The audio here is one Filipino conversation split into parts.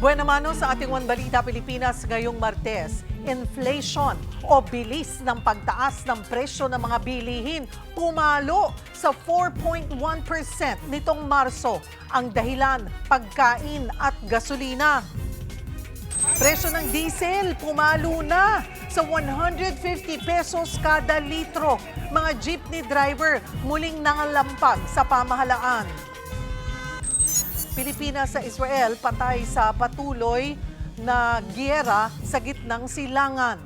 Buena mano sa ating One Balita Pilipinas ngayong Martes. Inflation o bilis ng pagtaas ng presyo ng mga bilihin pumalo sa 4.1% nitong Marso. Ang dahilan, pagkain at gasolina. Presyo ng diesel pumalo na sa 150 pesos kada litro. Mga jeepney driver muling nangalampag sa pamahalaan. Pilipinas sa Israel patay sa patuloy na giyera sa gitnang silangan.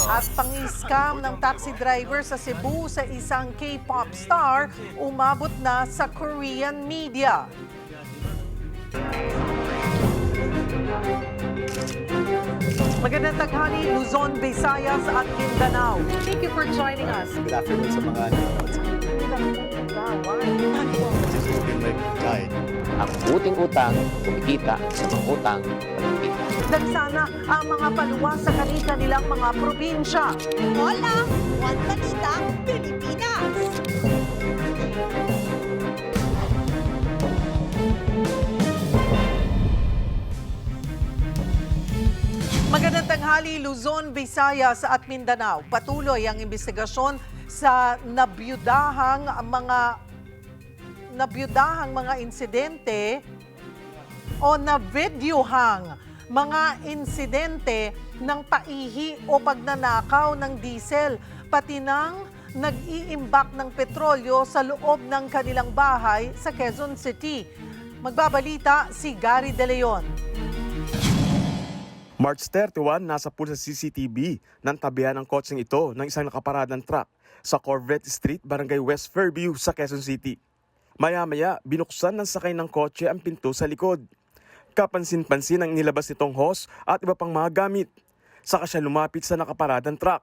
At pang-scam ng taxi driver sa Cebu sa isang K-pop star umabot na sa Korean media. Magandang taghali, Luzon, Visayas at Mindanao. Thank you for joining us. Good afternoon sa mga nanonood sa guide. Ang buting utang, kumikita sa mga utang, kumikita. Nagsana ang mga paluwa sa kanilang mga probinsya. Hola! One Balita, Pilipinas! Magandang tanghali, Luzon, Visayas at Mindanao. Patuloy ang investigasyon sa nabyudahang mga insidente o navideohang mga insidente ng paihi o pagnanakaw ng diesel, pati ng nag-iimbak ng petrolyo sa loob ng kanilang bahay sa Quezon City. Magbabalita si Gary De Leon. March 31, nasa pool sa CCTV ng tabihan ng kotseng ito ng isang nakaparadang truck sa Corvette Street, Barangay West Fairview sa Quezon City. Maya-maya, binuksan ng sakay ng kotse ang pinto sa likod. Kapansin-pansin ang nilabas nitong hose at iba pang mga gamit. Saka siya lumapit sa nakaparadang truck.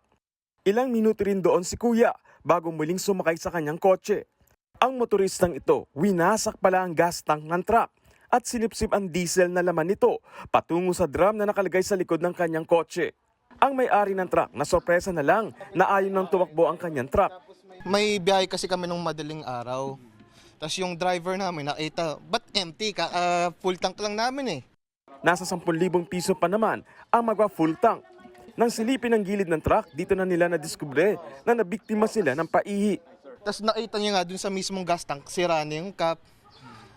Ilang minuto rin doon si Kuya bago muling sumakay sa kanyang kotse. Ang motoristang ito, winasak pala ang gas tank ng truck at sinipsip ang diesel na laman nito patungo sa drum na nakalagay sa likod ng kanyang kotse. Ang may-ari ng truck na sorpresa na lang na ayaw nang tumakbo ang kanyang truck. May biyahe kasi kami nung madaling araw. Tapos yung driver namin nakita, ba't empty? Full tank lang namin eh. Nasa 10,000 piso pa naman ang magwa-full tank. Nang silipin ang gilid ng truck, dito na nila nadiskubre na nabiktima sila ng paihi. Tapos nakita niya nga dun sa mismong gas tank, sira na yung cap.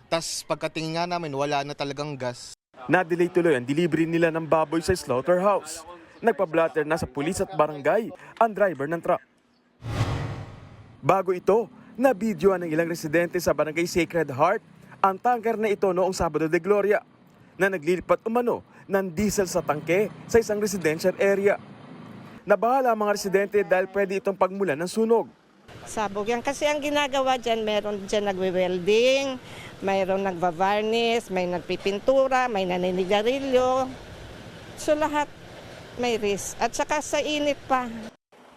Tapos pagkatingin nga namin, wala na talagang gas. Na-delay tuloy ang delivery nila ng baboy sa slaughterhouse. Nagpa-blatter na sa pulis at barangay ang driver ng truck. Bago ito, na-videoan ng ilang residente sa Barangay Sacred Heart ang tanker na ito noong Sabado de Gloria na naglilipat umano ng diesel sa tangke sa isang residential area. Nabahala ang mga residente dahil pwede itong pagmulan ng sunog. Sabog yan. Kasi ang ginagawa dyan, meron dyan nagwe-welding, mayroon nagva-varnish, may nagpipintura, may naninigarilyo. So lahat may risk. At saka sa init pa.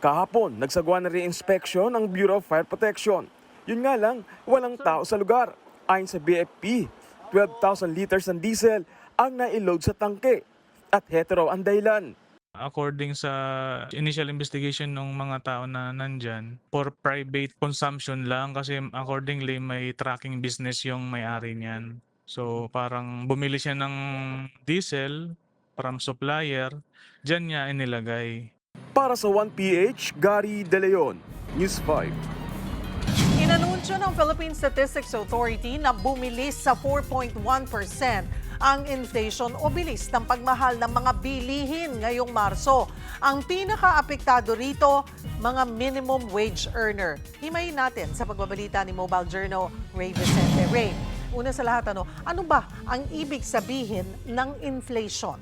Kahapon, nagsagawa na re-inspection ang Bureau of Fire Protection. Yun nga lang, walang tao sa lugar. Ayon sa BFP, 12,000 liters ng diesel ang naiload sa tangke. At hetero ang dahilan. According sa initial investigation ng mga tao na nandyan, for private consumption lang kasi accordingly may tracking business yung may-ari niyan. So parang bumili siya ng diesel from supplier, dyan niya inilagay. Para sa 1PH, Gary De Leon, News 5. Inanunsyo ng Philippine Statistics Authority na bumilis sa 4.1% ang inflation o bilis ng pagmahal ng mga bilihin ngayong Marso. Ang pinaka-apektado rito, mga minimum wage earner. Himayin natin sa pagbabalita ni Mobile Journal Ray Vicente. Ray, una sa lahat, ano ba ang ibig sabihin ng inflation?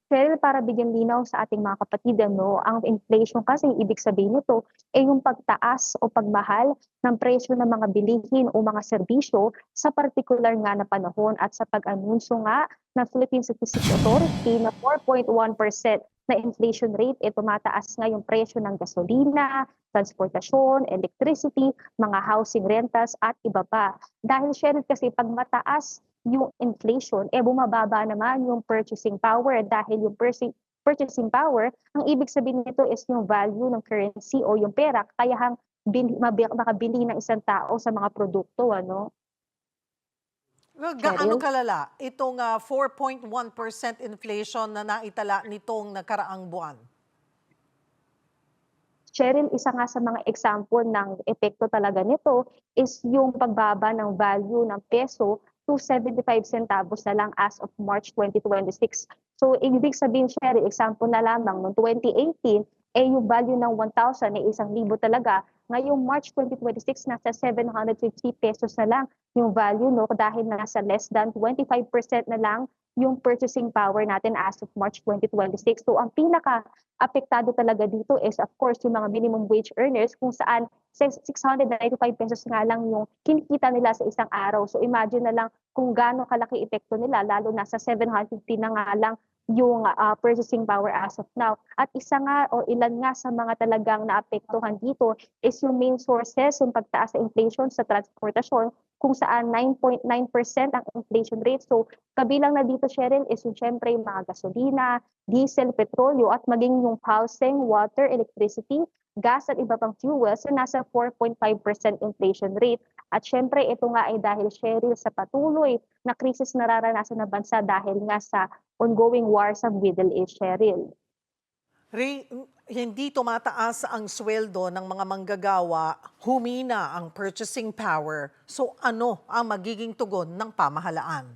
Well, para bigyan linaw sa ating mga kapatid, ang inflation kasi ibig sabihin nito ay yung pagtaas o pagmahal ng presyo ng mga bilihin o mga serbisyo sa partikular nga na panahon at sa pag-anunsyo nga ng Philippine Statistics Authority na 4.1% na inflation rate, tumataas nga yung presyo ng gasolina, transportasyon, electricity, mga housing rentals at iba pa. Dahil syempre kasi pag mataas yung inflation, bumababa naman yung purchasing power dahil yung purchasing power, ang ibig sabihin nito is yung value ng currency o yung pera. Kaya makabili ng isang tao sa mga produkto, ano? Gaano Cheryl? kalala itong 4.1% inflation na naitala nitong nakaraang buwan? Cheryl, isa nga sa mga example ng epekto talaga nito is yung pagbaba ng value ng peso to 75 centavos na lang as of March 2026. So, ibig sabihin, Cheryl, example na lamang, noong 2018, yung value ng 1,000 ay 1,000 talaga. Ngayong March 2026, nasa 750 pesos na lang yung value, no? Dahil nasa less than 25% na lang yung purchasing power natin as of March 2026. So, ang apektado talaga dito is of course yung mga minimum wage earners kung saan 695 pesos nga lang yung kinikita nila sa isang araw. So imagine na lang kung gaano kalaki epekto nila, lalo na sa 750 na nga lang yung purchasing power as of now. At isa nga o ilan nga sa mga talagang naapektuhan dito is yung main sources, yung pagtaas sa inflation sa transportasyon, kung saan 9.9% ang inflation rate. So kabilang na dito, Cheryl, is yung syempre yung mga gasolina, diesel, petrolyo, at maging yung housing, water, electricity, gas at iba pang fuels na nasa 4.5% inflation rate. At syempre ito nga ay dahil, Cheryl, sa patuloy na krisis nararanasan ng bansa dahil nga sa ongoing war sa Middle East, Cheryl. Hindi tumataas ang sweldo ng mga manggagawa, humina ang purchasing power. So ano ang magiging tugon ng pamahalaan?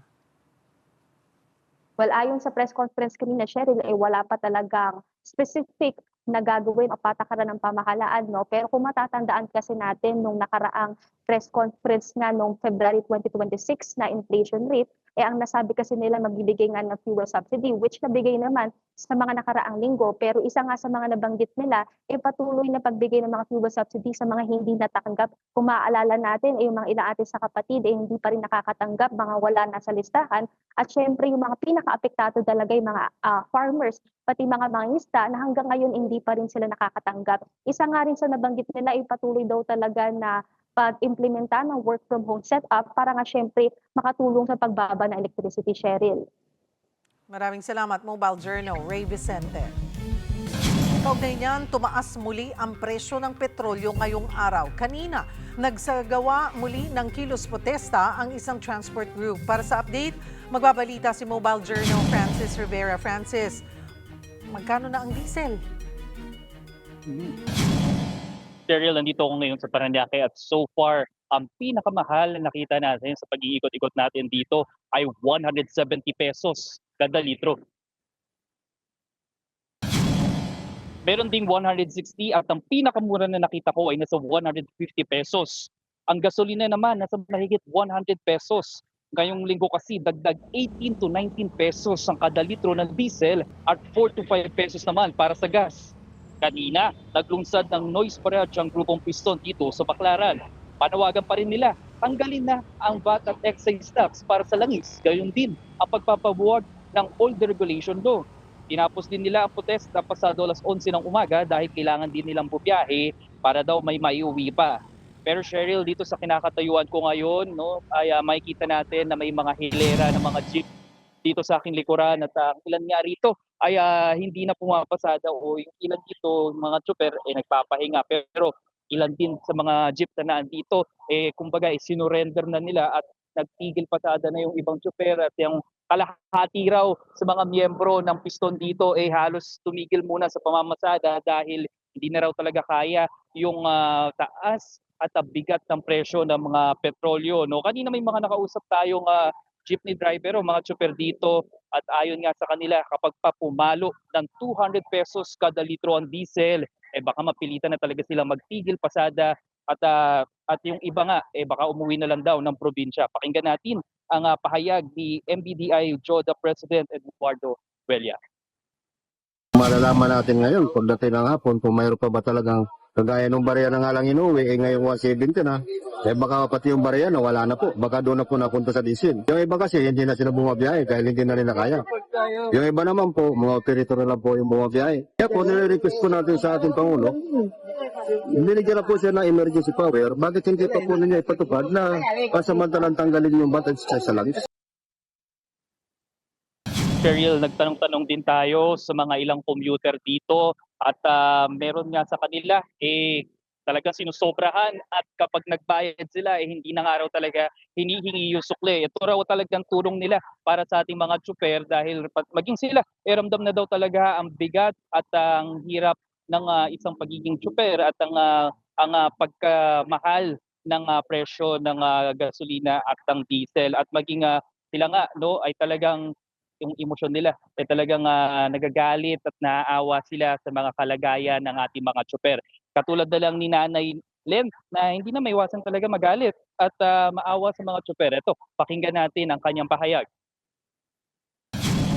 Well, ayon sa press conference kanina, Cheryl, ay wala pa talagang specific na gagawin o patakaran ng pamahalaan, no? Pero kung matatandaan kasi natin nung nakaraang press conference nga nung February 2026 na inflation rate, ang nasabi kasi nila magbibigay nga ng fuel subsidy, which nabigay naman sa mga nakaraang linggo. Pero isa nga sa mga nabanggit nila, patuloy na pagbigay ng mga fuel subsidy sa mga hindi natanggap. Kung maaalala natin, yung mga ilang atin sa kapatid, hindi pa rin nakakatanggap, mga wala na sa listahan. At syempre, yung mga pinaka-apektado talaga yung mga farmers, pati mga mangingisda na hanggang ngayon hindi pa rin sila nakakatanggap. Isa nga rin sa nabanggit nila, patuloy daw talaga na pag-implementa ng work from home setup para nga syempre makatulong sa pagbaba ng electricity, Cheryl. Maraming salamat, Mobile Journal, Ray Vicente. Kaugnay niyan, tumaas muli ang presyo ng petrolyo ngayong araw. Kanina, nagsagawa muli ng kilos protesta ang isang transport group. Para sa update, magbabalita si Mobile Journal Francis Rivera. Francis, magkano na ang diesel? Cheryl, nandito ako ngayon sa Paranaque at so far, ang pinakamahal na nakita natin sa pag-iikot-ikot natin dito ay 170 pesos kada litro. Meron ding 160 at ang pinakamura na nakita ko ay nasa 150 pesos. Ang gasolina naman nasa mahigit 100 pesos. Ngayong linggo kasi dagdag 18 to 19 pesos ang kada litro ng diesel at 4 to 5 pesos naman para sa gas. Kanina, naglunsad ng noise barrage ang grupong Piston dito sa Baclaran. Panawagan pa rin nila, tanggalin na ang VAT at excise tax para sa langis. Gayon din ang pagpapabuwag ng oil deregulation law. Tinapos din nila ang protesta pasado alas 11 ng umaga dahil kailangan din nilang bubiyahe para daw may maiuwi pa. Pero Cheryl, dito sa kinakatayuan ko ngayon, no, ay makikita natin na may mga hilera ng mga jeep dito sa aking likuran at ilan nga rito ay hindi na pumapasada o yung ilan dito mga tsuper nagpapahinga, pero ilan din sa mga jeep na nandito kumbaga sinurrender na nila at nagtigil pasada na yung ibang tsuper at yung kalahati raw sa mga miyembro ng Piston dito halos tumigil muna sa pamamasada dahil hindi na raw talaga kaya yung taas at bigat ng presyo ng mga petrolyo, no? Kanina may mga nakausap tayong jeepney driver o mga tsuper dito at ayon nga sa kanila kapag pa pumalo ng 200 pesos kada litro ang diesel baka mapilitan na talaga silang magtigil pasada at yung iba nga baka umuwi na lang daw ng probinsya. Pakinggan natin ang pahayag ni MBDI JODA President Eduardo Velia. Malalaman natin ngayon pagdating ng hapon kung mayroon pa ba talagang kagaya ng barya na nga lang inuwi, ngayong 170 na, baka pati yung barya na wala na po, baka doon na po napunta sa diesel. Yung iba kasi hindi na sila bumabiyahe dahil hindi na nila kaya. Yung iba naman po, mga operator na lang po yung bumabiyahe. Kaya po, nire-request po natin sa ating Pangulo, binigyan na po siya ng emergency power, bakit hindi pa po ninyo ipatupad na pasamantalang tanggalin yung VAT sa langis? Cheryl, nagtanong-tanong din tayo sa mga ilang commuter dito at meron nga sa kanila talagang sinusobrahan at kapag nagbayad sila hindi na nga raw talaga hinihingi yung sukle. Ito raw talagang tulong nila para sa ating mga tsuper dahil maging sila ramdam na daw talaga ang bigat at ang hirap ng isang pagiging tsuper at ang pagkamahal ng presyo ng gasolina at ng diesel at maging sila nga no ay talagang yung emosyon nila ay talagang nagagalit at naaawa sila sa mga kalagayan ng ating mga tsuper. Katulad na lang ni Nanay Len na hindi na maiwasan talaga magalit at maawa sa mga tsuper. Ito, pakinggan natin ang kanyang pahayag.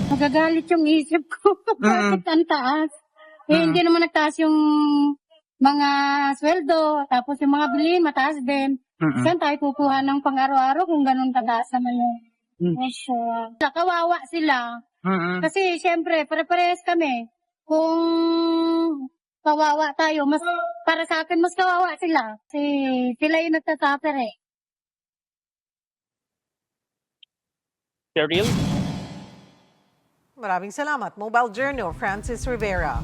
Magagalit yung isip ko. Bakit ang taas? Hindi naman nagtaas yung mga sweldo, tapos yung mga bilhin, mataas din. Saan tayo kukuha ng pang-araw-araw kung ganun kataas naman yung presyo? Kawawa sila. Kasi siyempre, pare-parehas kami. Kung kawawa tayo, mas para sa akin, mas kawawa sila. Kasi sila yung nagtasuffer eh. Cheryl? Maraming salamat. Mobile Journal, Francis Rivera.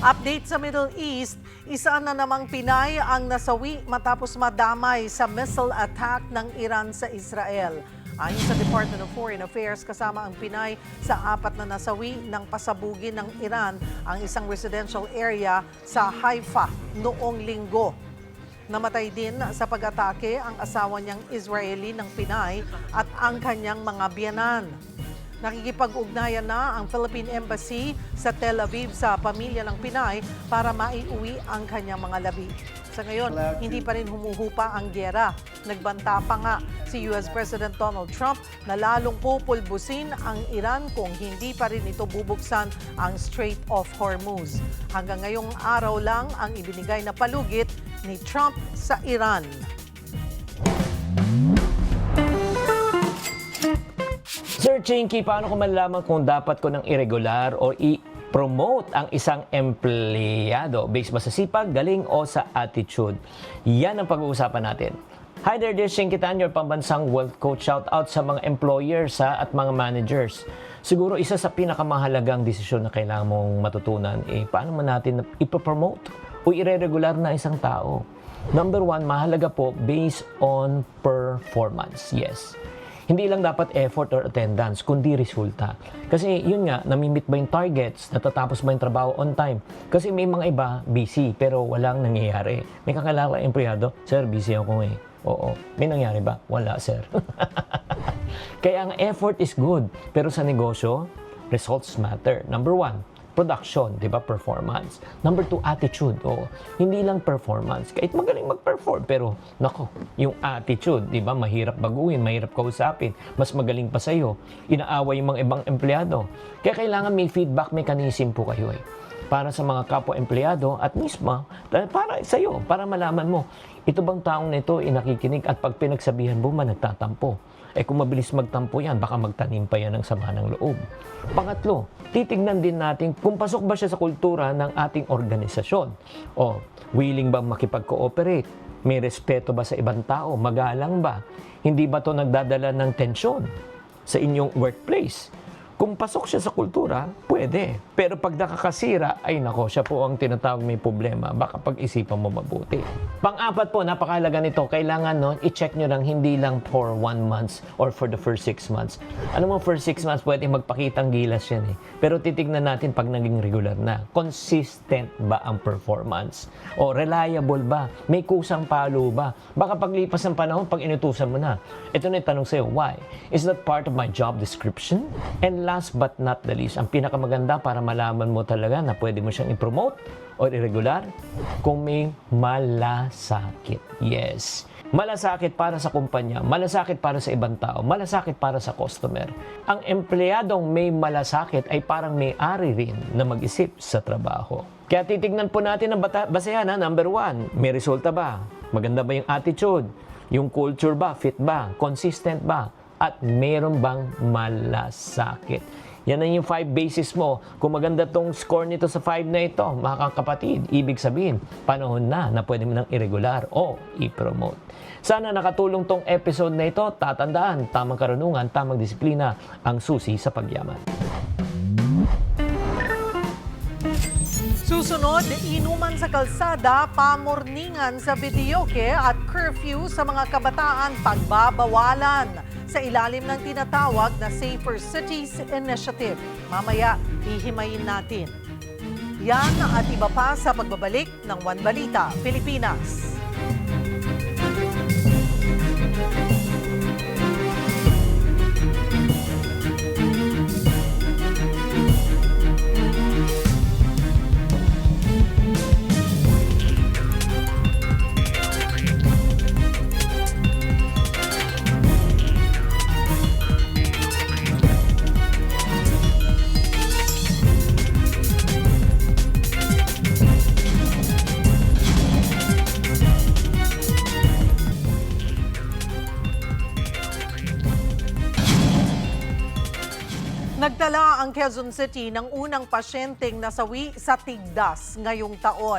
Update sa Middle East, isa na namang Pinay ang nasawi matapos madamay sa missile attack ng Iran sa Israel. Ayon sa Department of Foreign Affairs, kasama ang Pinay sa 4 na nasawi ng pasabugin ng Iran ang isang residential area sa Haifa noong linggo. Namatay din sa pag-atake ang asawa niyang Israeli ng Pinay at ang kanyang mga biyanan. Nakikipag-ugnayan na ang Philippine Embassy sa Tel Aviv sa pamilya ng Pinay para maiuwi ang kanyang mga labi. Sa ngayon, hindi pa rin humuhupa ang gyera. Nagbanta pa nga si US President Donald Trump na lalong pupulbusin ang Iran kung hindi pa rin ito bubuksan ang Strait of Hormuz. Hanggang ngayong araw lang ang ibinigay na palugit ni Trump sa Iran. Sir Chinky, paano ko malalaman kung dapat ko ng irregular o i-promote ang isang empleyado based ba sa sipag, galing o sa attitude? Yan ang pag-uusapan natin. Hi there, dear Chinky Tan, your pambansang wealth coach. Shout out sa mga employers at mga managers. Siguro isa sa pinakamahalagang desisyon na kailangan mong matutunan paano man natin ipopromote o i-regular na isang tao. Number 1, mahalaga po based on performance. Yes. Hindi lang dapat effort or attendance, kundi resulta. Kasi yun nga, namimit ba yung targets, natatapos ba yung trabaho on time? Kasi may mga iba, busy, pero walang nangyayari. May kakilala empleyado, sir, busy ako eh. Oo. May nangyari ba? Wala, sir. Kaya ang effort is good, pero sa negosyo, results matter. Number 1, production, di ba? Performance. Number 2, attitude. O, hindi lang performance. Kahit magaling mag-perform, pero nako, yung attitude, di ba? Mahirap baguhin, mahirap kausapin, mas magaling pa sa'yo. Inaaway yung mga ibang empleyado. Kaya kailangan may feedback mechanism po kayo para sa mga kapwa-empleyado at mismo, para sa'yo, para malaman mo, ito bang taong nito nakikinig at pag pinagsabihan mo, nagtatampo. Kung mabilis magtampo yan, baka magtanim pa yan ng sama ng loob. Pangatlo, titignan din natin kung pasok ba siya sa kultura ng ating organisasyon. O, willing bang makipag-cooperate? May respeto ba sa ibang tao? Magalang ba? Hindi ba to nagdadala ng tensyon sa inyong workplace? Kung pasok siya sa kultura, pwede. Pero pag nakakasira, ay nako, siya po ang tinatawag may problema. Baka pag-isipan mo mabuti. Pang-apat po, napakahalaga nito. Kailangan i-check nyo lang hindi lang for 1 month or for the first 6 months. Alam mo, first 6 months, pwede magpakitang gilas yan eh. Pero titignan natin pag naging regular na. Consistent ba ang performance? O reliable ba? May kusang palo ba? Baka paglipas ng panahon, pag inutusan mo na. Ito na yung tanong sa'yo, why? Is that part of my job description? And last but not the least, ang pinakamaganda para malaman mo talaga na pwede mo siyang i-promote or irregular, kung may malasakit. Yes. Malasakit para sa kumpanya, malasakit para sa ibang tao, malasakit para sa customer. Ang empleyadong may malasakit ay parang may-ari rin na mag-isip sa trabaho. Kaya titignan po natin ang basehan. Number 1, may resulta ba? Maganda ba yung attitude? Yung culture ba? Fit ba? Consistent ba? At meron bang malasakit? Yan ang yung 5 basis mo. Kung maganda tong score nito sa 5 na ito, mga kapatid, ibig sabihin, panahon na pwede mo nang irregular o i-promote. Sana nakatulong tong episode na ito. Tatandaan, tamang karunungan, tamang disiplina, ang susi sa pagyaman. Susunod, inuman sa kalsada, pamorningan sa videoke at curfew sa mga kabataan pagbabawalan sa ilalim ng tinatawag na Safer Cities Initiative. Mamaya, hihimayin natin. Yan at iba pa sa pagbabalik ng One Balita, Pilipinas. Nagdala ang Quezon City ng unang pasyenteng nasawi sa Tigdas ngayong taon.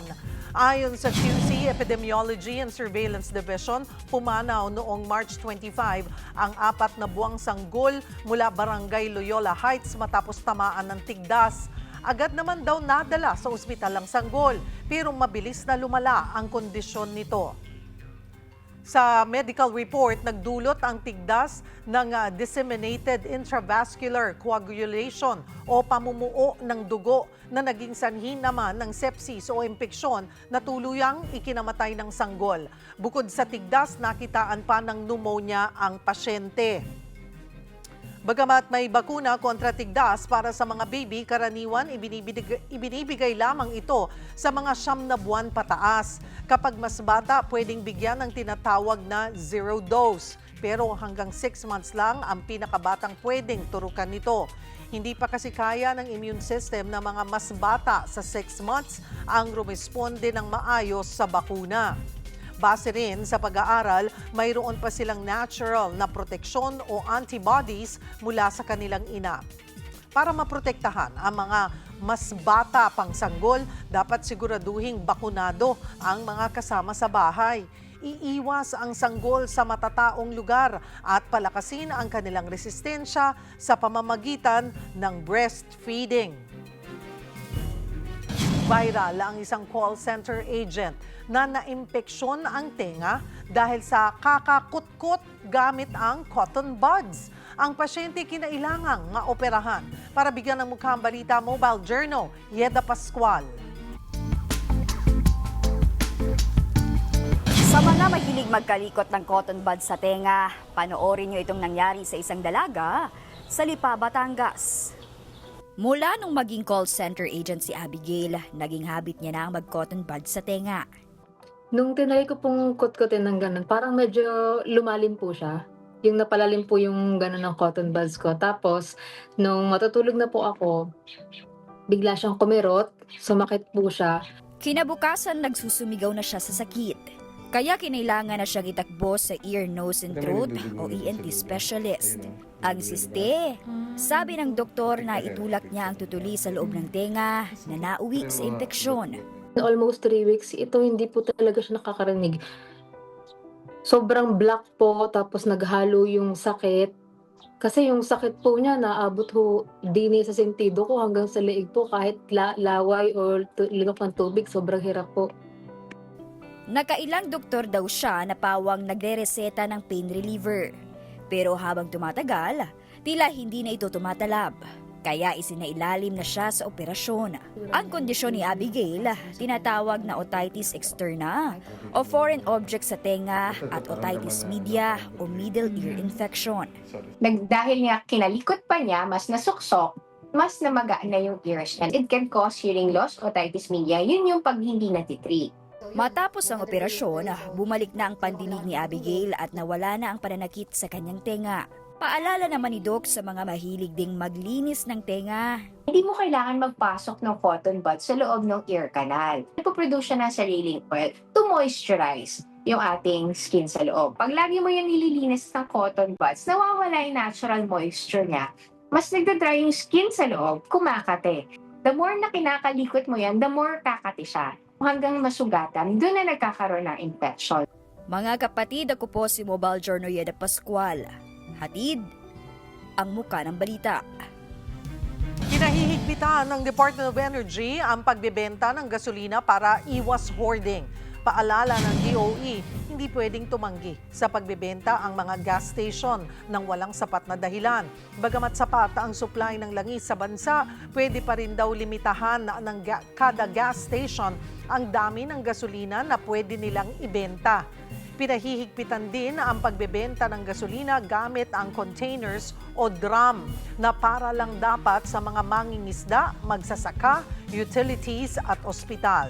Ayon sa QC Epidemiology and Surveillance Division, pumanaw noong March 25 ang 4 na buwang sanggol mula Barangay Loyola Heights matapos tamaan ng Tigdas. Agad naman daw nadala sa ospital ang sanggol, pero mabilis na lumala ang kondisyon nito. Sa medical report, nagdulot ang Tigdas ng disseminated intravascular coagulation o pamumuo ng dugo na naging sanhi naman ng sepsis o impeksyon na tuluyang ikinamatay ng sanggol. Bukod sa Tigdas, nakitaan pa ng pneumonia ang pasyente. Bagamat may bakuna kontra Tigdas para sa mga baby, karaniwan ibinibigay lamang ito sa mga 9 na buwan pataas. Kapag mas bata, pwedeng bigyan ng tinatawag na zero dose. Pero hanggang 6 months lang ang pinakabatang pwedeng turukan nito. Hindi pa kasi kaya ng immune system ng mga mas bata sa 6 months ang rumisponde ng maayos sa bakuna. Base rin sa pag-aaral, mayroon pa silang natural na proteksyon o antibodies mula sa kanilang ina. Para maprotektahan ang mga mas bata pang sanggol, dapat siguraduhing bakunado ang mga kasama sa bahay. Iiwas ang sanggol sa matataong lugar at palakasin ang kanilang resistensya sa pamamagitan ng breastfeeding. Viral ang isang call center agent na naimpeksyon ang tenga dahil sa kakakutkot gamit ang cotton buds. Ang pasyente kinailangang maoperahan. Para bigyan ng mukhang balita, Mobile Journal, Yeda Pascual. Sa mga mahilig magkalikot ng cotton buds sa tenga, panoorin nyo itong nangyari sa isang dalaga sa Lipa, Batangas. Mula nung maging call center agent si Abigail, naging habit niya na ang mag-cotton buds sa tenga. Nung tinry ko pong kutkutin ng ganun, parang medyo lumalim po siya. Yung napalalim po yung ganun ng cotton buds ko. Tapos, nung matutulog na po ako, bigla siyang kumirot, sumakit po siya. Kinabukasan, nagsusumigaw na siya sa sakit. Kaya kinailangan na siyang itakbo sa ear, nose, and throat o ENT specialist. Ang siste, sabi ng doktor na itulak niya ang tutuli sa loob ng tenga na nauwi sa impeksyon. Almost 3 weeks, ito hindi po talaga siya nakakarinig. Sobrang black po, tapos naghalo yung sakit. Kasi yung sakit po niya naabot ho dini sa sentido ko hanggang sa leeg po, kahit laway o linok ng tubig, sobrang hirap po. Nakailang doktor daw siya na pawang nagre-reseta ng pain reliever. Pero habang tumatagal, tila hindi na ito tumatalab. Kaya isinailalim na siya sa operasyon. Ang kondisyon ni Abigail, tinatawag na otitis externa o foreign object sa tenga at otitis media o middle ear infection. Dahil nga kinalikot pa niya, mas nasuksok, mas namagaan na yung ears niya. It can cause hearing loss, otitis media. Yun yung pag hindi natitreat. Matapos ang operasyon, bumalik na ang pandinig ni Abigail at nawala na ang pananakit sa kanyang tenga. Paalala naman ni Doc sa mga mahilig ding maglinis ng tenga. Hindi mo kailangan magpasok ng cotton buds sa loob ng ear canal. Nagpo-produce siya ng sariling oil to moisturize yung ating skin sa loob. Pag lagi mo yung nililinis ng cotton buds, nawawala yung natural moisture niya. Mas nagdadry yung skin sa loob, kumakate. The more na kinakalikot mo yan, the more kakati siya. Hanggang masugatan, doon na nagkakaroon ng infection. Mga kapatid, ako po si Mobile Journal Yeda Pascual. Hatid ang muka ng balita. Kinahihigpit Hinihigitan ng Department of Energy ang pagbebenta ng gasolina para iwas hoarding. Paalala ng DOE, hindi pwedeng tumanggi sa pagbebenta ang mga gas station ng walang sapat na dahilan. Bagamat sapat ang supply ng langis sa bansa, pwede pa rin daw limitahan ng kada gas station ang dami ng gasolina na pwede nilang ibenta. Pinahihigpitan din ang pagbebenta ng gasolina gamit ang containers o drum na para lang dapat sa mga mangingisda, magsasaka, utilities at ospital.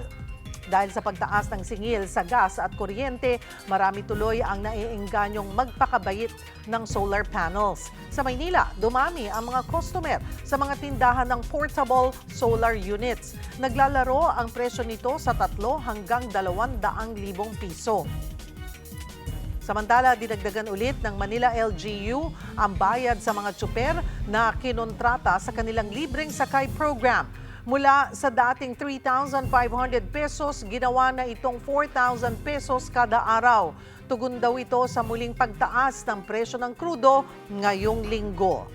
Dahil sa pagtaas ng singil sa gas at kuryente, marami tuloy ang naiengganyong magpakabayit ng solar panels. Sa Maynila, dumami ang mga customer sa mga tindahan ng portable solar units. Naglalaro ang presyo nito sa 3 hanggang 200,000 piso. Samantala, dinagdagan ulit ng Manila LGU ang bayad sa mga tsuper na kinontrata sa kanilang libreng sakay program. Mula sa dating 3,500 pesos, ginawa na itong 4,000 pesos kada araw. Tugon daw ito sa muling pagtaas ng presyo ng krudo ngayong linggo.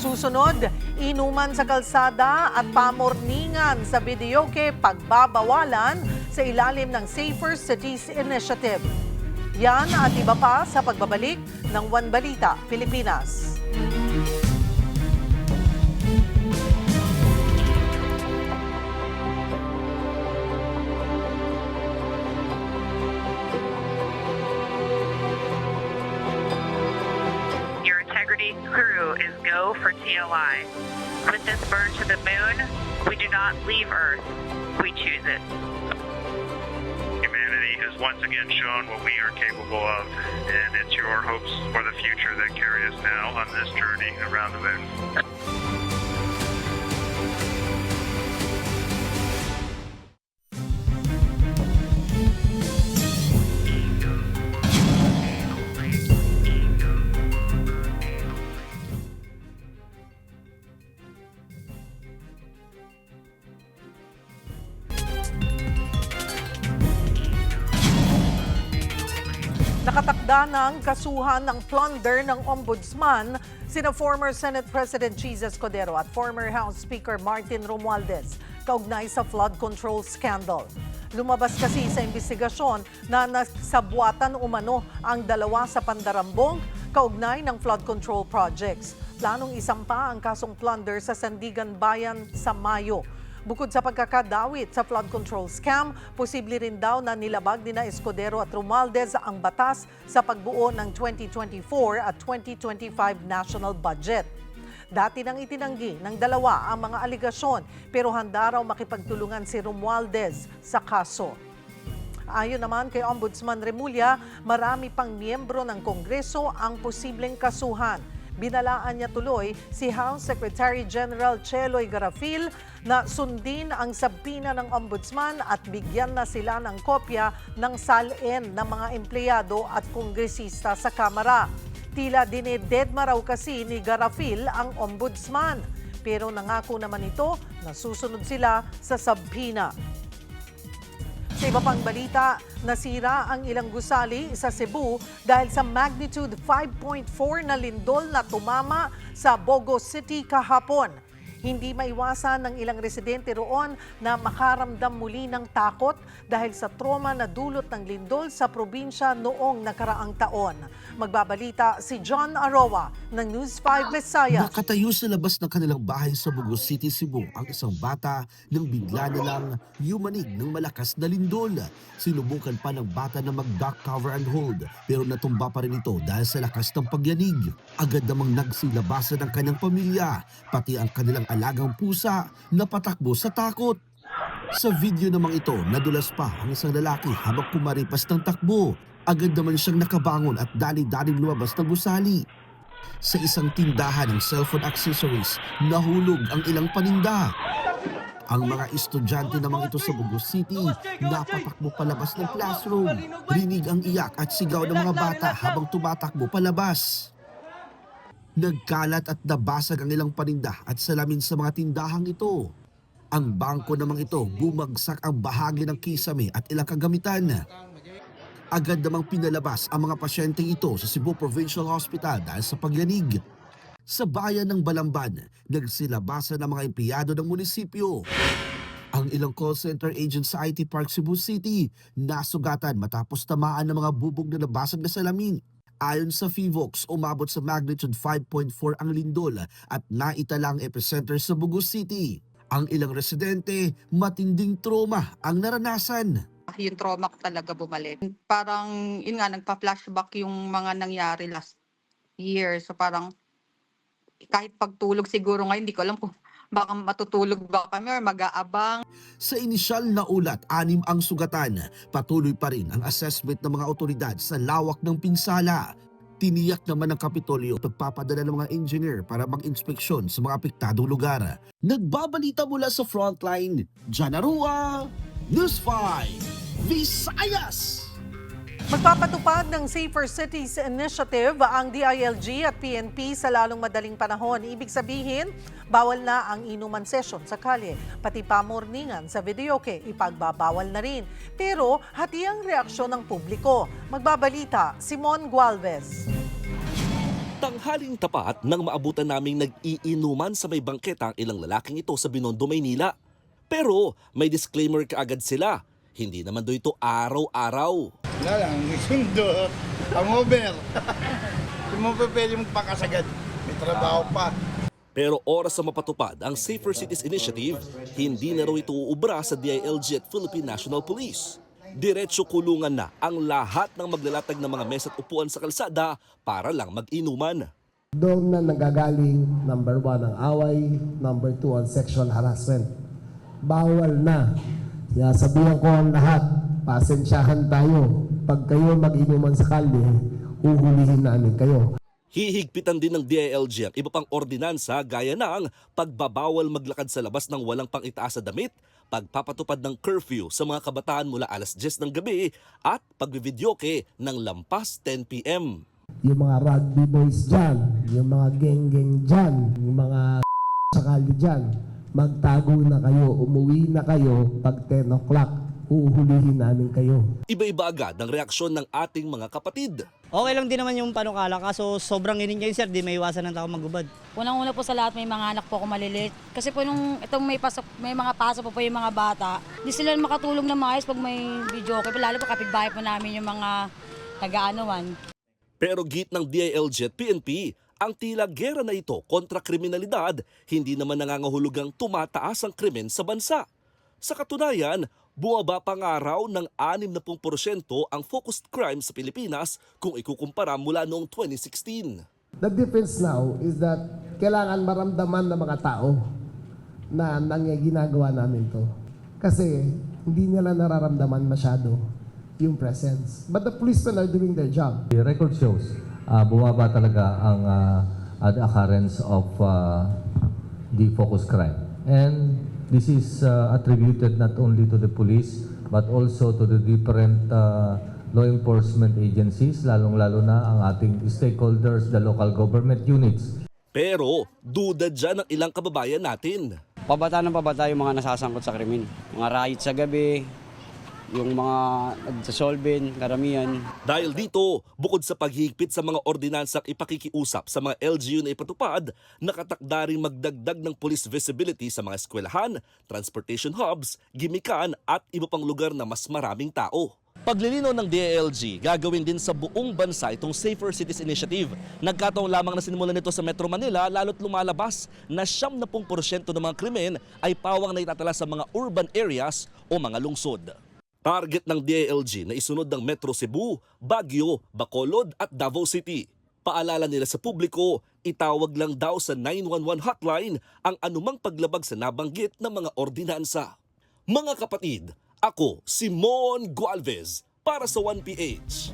Susunod, inuman sa kalsada at pamorningan sa Videoke pagbabawalan sa ilalim ng Safer Cities Initiative. Yan at iba pa sa pagbabalik ng One Balita, Pilipinas. Your integrity crew is go for TLI. With this bird to the moon, we do not leave Earth, we choose it. Humanity has once again shown what we are capable of, and it's your hopes for the future that carry us now on this journey around the moon. Nakatakda ng kasuhan ng plunder ng Ombudsman sina former Senate President Jesus Escudero at former House Speaker Martin Romualdez kaugnay sa flood control scandal. Lumabas kasi sa investigasyon na nasabuatan umano ang 2 sa Pandarambong kaugnay ng flood control projects. Planong isampa ang kasong plunder sa Sandigan Bayan sa Mayo. Bukod sa pagkakadawit sa flood control scam, posible rin daw na nilabag ni Escudero at Romualdez ang batas sa pagbuo ng 2024 at 2025 national budget. Dati nang itinanggi ng 2 ang mga aligasyon pero handa raw makipagtulungan si Romualdez sa kaso. Ayon naman kay Ombudsman Remulla, marami pang miyembro ng Kongreso ang posibleng kasuhan. Binalaan niya tuloy si House Secretary General Cheloy Garafil na sundin ang sabina ng Ombudsman at bigyan na sila ng kopya ng salin ng mga empleyado at kongresista sa Kamara. Tila dinededma raw kasi ni Garafil ang Ombudsman. Pero nangako naman ito na susunod sila sa sabina. Sa iba pang balita, nasira ang ilang gusali sa Cebu dahil sa magnitude 5.4 na lindol na tumama sa Bogo City kahapon. Hindi maiwasan ng ilang residente roon na makaramdam muli ng takot dahil sa trauma na dulot ng lindol sa probinsya noong nakaraang taon. Magbabalita si John Aroa ng News 5 Visayas. Nakatayo sa labas ng kanilang bahay sa Bogo City, Cebu ang isang bata nang bigla nilang yumanig ng malakas na lindol. Sinubukan pa ng bata na mag-duck cover and hold pero natumba pa rin ito dahil sa lakas ng pagyanig. Agad namang nagsilabasan ang kanyang pamilya, pati ang kanilang alagang pusa na patakbo sa takot. Sa video namang ito, nadulas pa ang isang lalaki habang kumaripas ng takbo. Agad naman siyang nakabangon at dali-daling lumabas ng gusali. Sa isang tindahan ng cellphone accessories, nahulog ang ilang paninda. Ang mga estudyante namang ito sa Bogo City, napatakbo palabas ng classroom. Rinig ang iyak at sigaw ng mga bata habang tumatakbo palabas. Nagkalat at nabasag ang ilang paninda at salamin sa mga tindahang ito. Ang bangko namang ito, bumagsak ang bahagi ng kisame at ilang kagamitan. Agad namang pinalabas ang mga pasyenteng ito sa Cebu Provincial Hospital dahil sa pagyanig. Sa bayan ng Balamban, nagsilabasan ng mga empleyado ng munisipyo. Ang ilang call center agent sa IT Park Cebu City nasugatan matapos tamaan ng mga bubog na nabasag na salamin. Ayon sa FIVOX, umabot sa magnitude 5.4 ang lindol at naitala ang epicenter sa Bugo City. Ang ilang residente, matinding trauma ang naranasan. Yung trauma ko talaga bumalik. Parang, yun nga, nagpa-flashback yung mga nangyari last year. So parang, kahit pagtulog siguro ngayon, hindi ko alam kung baka matutulog ba kami or mag-aabang. Sa inisyal na ulat, 6 ang sugatan. Patuloy pa rin ang assessment ng mga otoridad sa lawak ng pinsala. Tiniyak naman ng Kapitolyo pagpapadala ng mga engineer para mag-inspeksyon sa mga apektadong lugar. Nagbabalita mula sa frontline, Janarua, News 5, Visayas! Magpapatupad ng Safer Cities Initiative ang DILG at PNP sa lalong madaling panahon. Ibig sabihin, bawal na ang inuman session sa kalye. Pati pamorningan sa videoke, ipagbabawal na rin. Pero hati ang reaksyon ng publiko. Magbabalita, Simon Gualvez. Tanghaling tapat nang maabutan naming nag-iinuman sa may bangketa ang ilang lalaking ito sa Binondo, Maynila. Pero may disclaimer kaagad sila. Hindi naman doon ito araw-araw. Wala lang, sundo, ang over. Hindi mo pa pwede magpakasagad, may trabaho pa. Pero oras sa mapatupad ang Safer Cities Initiative, hindi na raw ito uubra sa DILG at Philippine National Police. Diretso kulungan na ang lahat ng maglalatag ng mga mesa at upuan sa kalsada para lang mag-inuman. Doon na nagagaling, number 1 ang away, number 2 ang sexual harassment. Bawal na. Kaya sabihan ko ang lahat, pasensyahan tayo. Pag kayo mag-inuman sa kalye, uhulihin namin kayo. Hihigpitan din ng DILG ang iba pang ordinansa gaya ng pagbabawal maglakad sa labas ng walang pang-itaas sa damit, pagpapatupad ng curfew sa mga kabataan mula alas 10 ng gabi at pagbividyoke ng lampas 10 p.m. Yung mga rugby boys dyan, yung mga geng-geng dyan, yung mga sakali dyan, magtago na kayo, umuwi na kayo pag 10 o'clock. Uhulihin namin kayo. Iba-iba agad ang reaksyon ng ating mga kapatid. Okay lang din naman yung panukala, kaso sobrang init ngayon sir, di may iwasan ng tao magubad. Unang-una po sa lahat, may mga anak po ako maliliit. Kasi po nung itong may mga pasok po yung mga bata, di sila makatulong na maayos pag may video. Kaya lalo po kapitbahay po namin yung mga taga-anuan. Pero git ng DILG at PNP, ang tila gera na ito kontra kriminalidad, hindi naman nangangahulugang tumataas ang krimen sa bansa. Sa katunayan, bumaba pa nga raw ng 60% ang focused crime sa Pilipinas kung ikukumpara mula noong 2016. The difference now is that kailangan maramdaman ng mga tao na ginagawa namin to. Kasi hindi nila nararamdaman masyado yung presence. But the policemen are doing their job. The record shows bumaba talaga ang the occurrence of the focused crime. And this is attributed not only to the police but also to the different law enforcement agencies, lalong-lalo na ang ating stakeholders, the local government units. Pero duda dyan ang ilang kababayan natin. Pabata ng pabata yung mga nasasangkot sa krimen. Mga riot sa gabi, yung mga nagsasolvin, karamihan. Dahil dito, bukod sa paghihigpit sa mga ordinansang ipakikiusap sa mga LGU na ipatupad, nakatakda ring magdagdag ng police visibility sa mga eskwelahan, transportation hubs, gimikan at iba pang lugar na mas maraming tao. Paglilinaw ng DILG, gagawin din sa buong bansa itong Safer Cities Initiative. Nagkataon lamang na sinimulan nito sa Metro Manila, lalo't lumalabas na 70% ng mga krimen ay pawang naitatala sa mga urban areas o mga lungsod. Target ng DILG na isunod ng Metro Cebu, Baguio, Bacolod at Davao City. Paalala nila sa publiko, itawag lang daw sa 911 hotline ang anumang paglabag sa nabanggit na mga ordinansa. Mga kapatid, ako si Mon Gualvez para sa 1PH.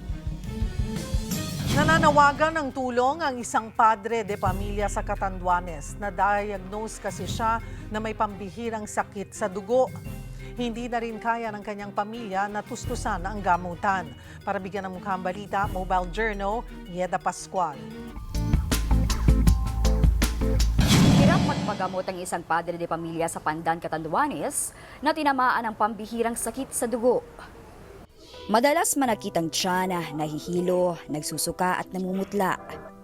Nananawagan ng tulong ang isang padre de pamilya sa Catanduanes. Na-diagnose kasi siya na may pambihirang sakit sa dugo. Hindi na rin kaya ng kanyang pamilya na tustusan ang gamutan. Para bigyan ng mukhang balita, Mobile Journal, Yeda Pascual. Hirap magpagamot ang isang padre de pamilya sa Pandan, Catanduanes na tinamaan ng pambihirang sakit sa dugo. Madalas manakit ang tiyan, nahihilo, nagsusuka at namumutla.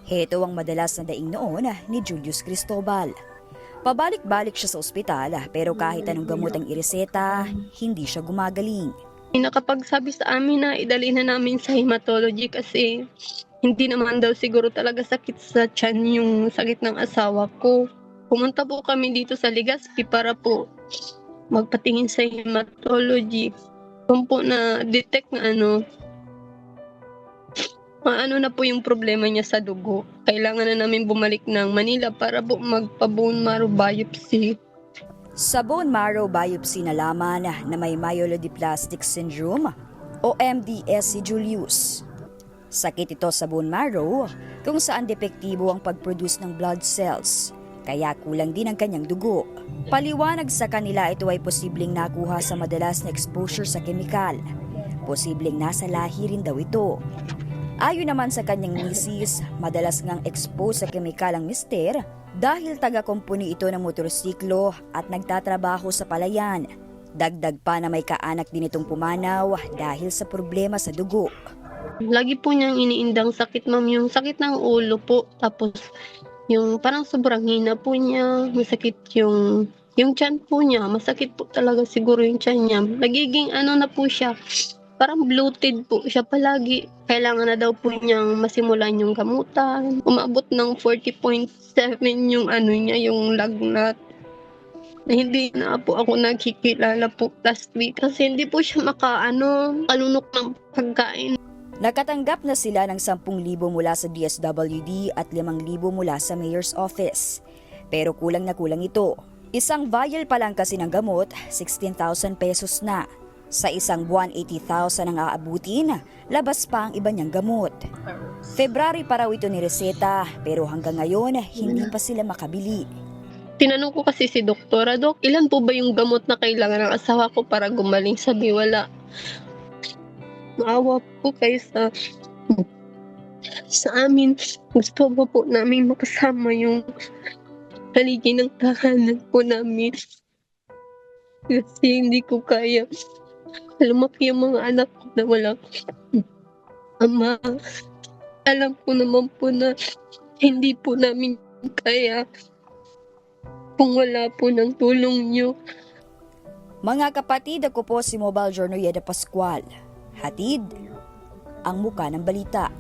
Heto ang madalas na daing noon ni Julius Cristobal. Pabalik-balik siya sa ospital pero kahit anong gamot ang ireseta, hindi siya gumagaling. Nakapagsabi sa amin na idali na namin sa hematology kasi hindi naman daw siguro talaga sakit sa tiyan yung sakit ng asawa ko. Pumunta po kami dito sa Legazpi para po magpatingin sa hematology. Kung po na-detect na ano na po yung problema niya sa dugo. Kailangan na namin bumalik ng Manila para po magpa-bone marrow biopsy. Sa bone marrow biopsy nalaman na may myelodysplastic syndrome o MDS si Julius. Sakit ito sa bone marrow kung saan depektibo ang pag-produce ng blood cells, kaya kulang din ang kanyang dugo. Paliwanag sa kanila ito ay posibleng nakuha sa madalas na exposure sa kemikal. Posibleng nasa lahi rin daw ito. Ayon naman sa kanyang misis, madalas ngang expose sa kemikal ang mister dahil taga-kumpuni ito ng motorsiklo at nagtatrabaho sa palayan. Dagdag pa na may kaanak din itong pumanaw dahil sa problema sa dugo. Lagi po niyang iniindang sakit, ma'am, yung sakit ng ulo po. Tapos yung parang sobrang hina po niya, masakit yung tiyan po niya, masakit po talaga siguro yung tiyan niya. Nagiging na po siya, parang bloated po siya palagi. Kailangan na daw po niyang masimulan yung gamutan. Umabot ng 40.7 yung niya, yung lagnat. Na hindi na po ako nagkikilala po last week kasi hindi po siya kalunok ng pagkain. Nakatanggap na sila ng 10,000 mula sa DSWD at 5,000 mula sa Mayor's Office. Pero kulang na kulang ito. Isang vial pa lang kasi ng gamot, 16,000 pesos na. Sa isang buwan, 80,000 ang aabutin, labas pa ang iba niyang gamot. February pa raw ito nireseta, pero hanggang ngayon, hindi pa sila makabili. Tinanong ko kasi si Doktora, Dok, ilan po ba yung gamot na kailangan ng asawa ko para gumaling? Sabi, wala. Maawa po kayo sa amin. Gusto po namin makasama yung haligi ng tahanan po namin. Kasi hindi ko kaya lumaki yung mga anak ko na walang ama. Alam ko naman po na hindi po namin kaya kung wala po ng tulong niyo. Mga kapatid, ako po si Mobile Journal Pascual. Hatid ang muka ng balita.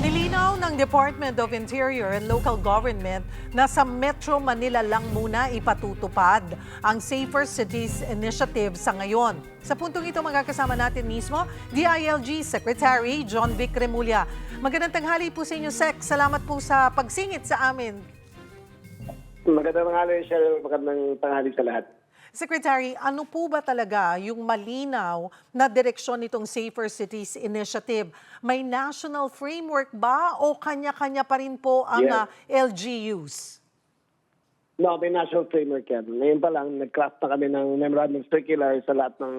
Nilinaw ng Department of Interior and Local Government na sa Metro Manila lang muna ipatutupad ang Safer Cities Initiative sa ngayon. Sa puntong ito, magkakasama natin mismo, DILG Secretary John Vic Remulla. Magandang tanghali po sa inyo, Sec. Salamat po sa pagsingit sa amin. Magandang tanghali, Cheryl. Magandang tanghali sa lahat. Secretary, ano po ba talaga yung malinaw na direksyon nitong Safer Cities Initiative? May national framework ba o kanya-kanya pa rin po ang LGUs? No, may national framework yan. Ngayon pa lang, nag-craft na kami ng memorandum circular sa lahat ng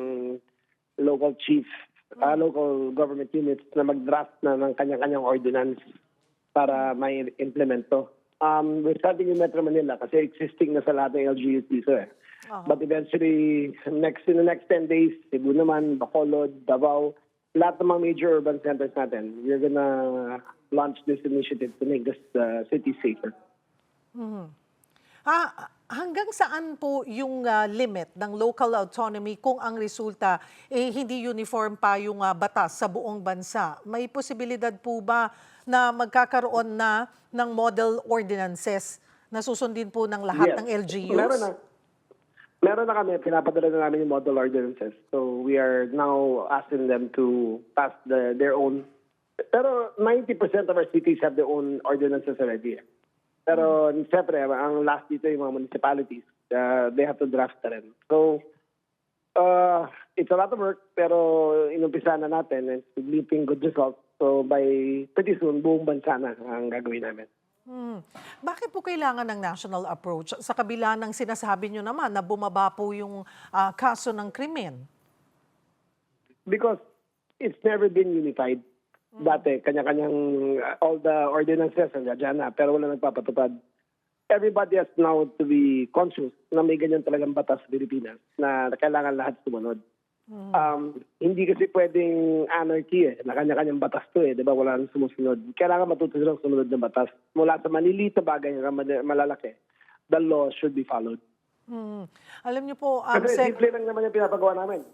local chief, local government units na mag-draft na ng kanya-kanyang ordinance para may implement to. We're starting in Metro Manila kasi existing na sa lahat ng LGUs dito eh. But eventually, in the next 10 days, Cebu naman, Bacolod, Davao, lahat ng mga major urban centers natin, we're gonna launch this initiative to make this city safer. Hanggang saan po yung limit ng local autonomy kung ang resulta hindi uniform pa yung batas sa buong bansa? May posibilidad po ba na magkakaroon na ng model ordinances na susundin po ng lahat ng LGUs? Meron na kami, pinapadala na namin yung model ordinances. So we are now asking them to pass their own. Pero 90% of our cities have their own ordinances already. Pero siyempre, ang last dito yung mga municipalities. They have to draft na rin. So it's a lot of work, pero inumpisa na natin and leaping good results. So by pretty soon, buong bansa na ang gagawin namin. Bakit po kailangan ng national approach sa kabila ng sinasabi nyo naman na bumaba po yung kaso ng krimen? Because it's never been unified. Dati, kanya-kanyang all the ordinances nandiyan na, pero wala nagpapatupad. Everybody has now to be conscious na may ganyan talagang batas sa Pilipinas na kailangan lahat sumunod. Hindi kasi pwedeng anarchy na kanya-kanyang batas to di ba? Wala nang sumusunod. Kailangan matuto silang sumunod ng batas. Mula sa maliliit na bagay hanggang malalaki, the law should be followed. Alam niyo po, Kasi Sec, simple lang naman yung pinapagawa namin.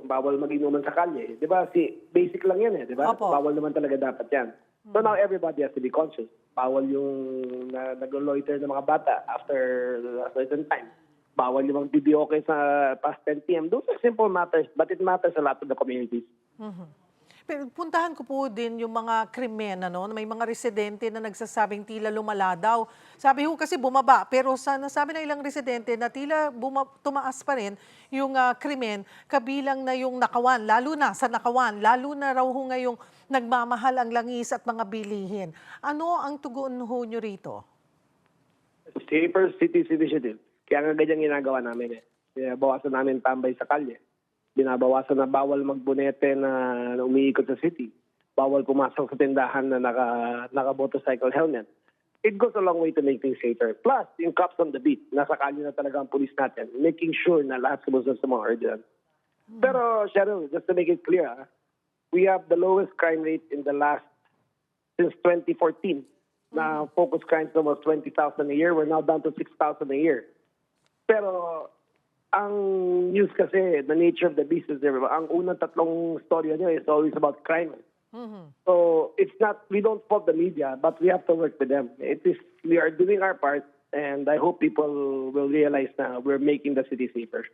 Bawal mag-inuman sa kalye. Di ba? Basic lang yan di ba? Opo. Bawal naman talaga dapat yan. So now everybody has to be conscious. Bawal yung nag-loiter ng mga bata after a certain time. Bawal yung mag-videoke sa past 10 p.m. Those are simple matters, but it matters a lot to the communities. pero puntahan ko po din yung mga krimen, may mga residente na nagsasabing tila lumala daw. Sabi ho kasi bumaba, pero nasabi ng ilang residente na tila tumaas pa rin yung krimen, kabilang na yung nakawan, lalo na sa nakawan, lalo na raw ho ngayong nagmamahal ang langis at mga bilihin. Ano ang tugon ho nyo rito? Safer Cities Initiative. Kaya nga ganyan ginagawa namin Bawasan namin tambay sa kalye. Binabawasan na bawal magbunete na umiikot sa city. Bawal pumasok sa tindahan na naka-motorcycle helmet. It goes a long way to make things safer. Plus, yung cops on the beat, nasa kalye na talaga ang police natin, making sure na lahat sumusunod sa mga ordinance. Pero, Cheryl, just to make it clear, we have the lowest crime rate since 2014. Na focus crimes almost 20,000 a year. We're now down to 6,000 a year. Pero, ang news kasi, the nature of the beast is ang unang tatlong storya nyo is always about crime. So, it's not, we don't fault the media, but we have to work with them. We are doing our part, and I hope people will realize na we're making the city safer.